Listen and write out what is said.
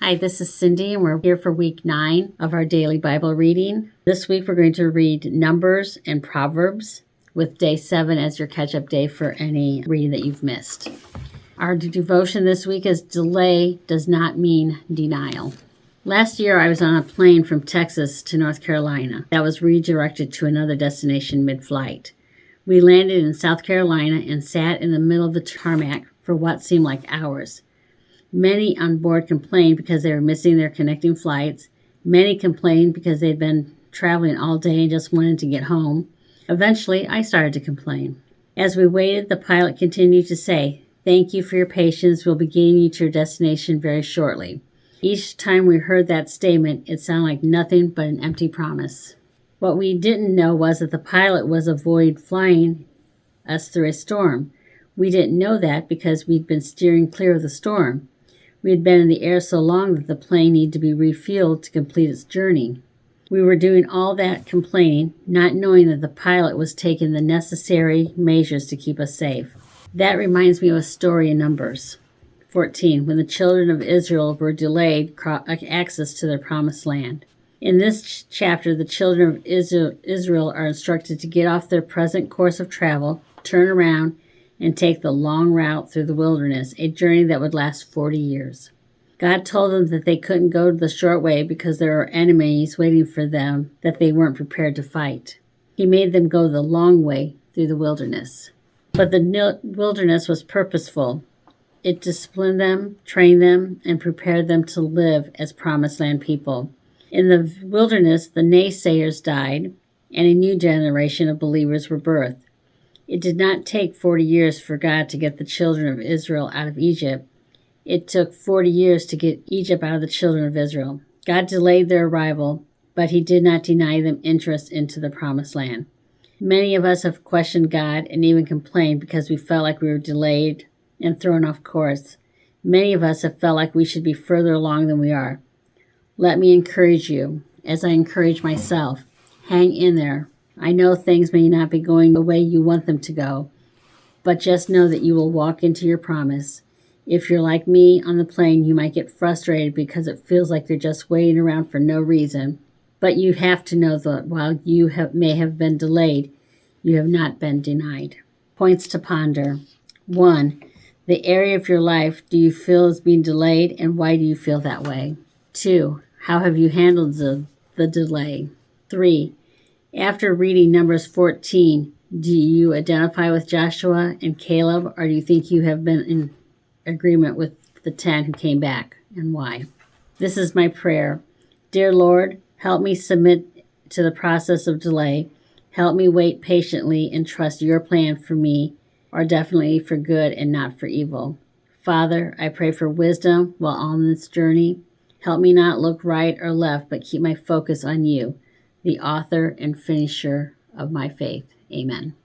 Hi, this is Cindy, and we're here for week 9 of our daily Bible reading. This week we're going to read Numbers and Proverbs, with day 7 as your catch-up day for any reading that you've missed. Our devotion this week is delay does not mean denial. Last year I was on a plane from Texas to North Carolina that was redirected to another destination mid-flight. We landed in South Carolina and sat in the middle of the tarmac for what seemed like hours. Many on board complained because they were missing their connecting flights. Many complained because they'd been traveling all day and just wanted to get home. Eventually, I started to complain. As we waited, the pilot continued to say, "Thank you for your patience. We'll be getting you to your destination very shortly." Each time we heard that statement, it sounded like nothing but an empty promise. What we didn't know was that the pilot was avoiding flying us through a storm. We didn't know that because we'd been steering clear of the storm. We had been in the air so long that the plane needed to be refueled to complete its journey. We were doing all that complaining, not knowing that the pilot was taking the necessary measures to keep us safe. That reminds me of a story in Numbers 14, when the children of Israel were delayed access to their promised land. In this chapter, the children of Israel are instructed to get off their present course of travel, turn around, and take the long route through the wilderness, a journey that would last 40 years. God told them that they couldn't go the short way because there were enemies waiting for them that they weren't prepared to fight. He made them go the long way through the wilderness. But the wilderness was purposeful. It disciplined them, trained them, and prepared them to live as promised land people. In the wilderness, the naysayers died, and a new generation of believers were birthed. It did not take 40 years for God to get the children of Israel out of Egypt. It took 40 years to get Egypt out of the children of Israel. God delayed their arrival, but he did not deny them interest into the promised land. Many of us have questioned God and even complained because we felt like we were delayed and thrown off course. Many of us have felt like we should be further along than we are. Let me encourage you, as I encourage myself. Hang in there. I know things may not be going the way you want them to go, but just know that you will walk into your promise. If you're like me on the plane, you might get frustrated because it feels like you're just waiting around for no reason. But you have to know that while you may have been delayed, you have not been denied. Points to ponder. 1. The area of your life do you feel is being delayed, and why do you feel that way? 2. How have you handled the delay? 3. After reading Numbers 14, do you identify with Joshua and Caleb, or do you think you have been in agreement with the 10 who came back, and why? This is my prayer. Dear Lord, help me submit to the process of delay. Help me wait patiently and trust your plan for me, or definitely for good and not for evil. Father, I pray for wisdom while on this journey. Help me not look right or left, but keep my focus on you, the author and finisher of my faith. Amen.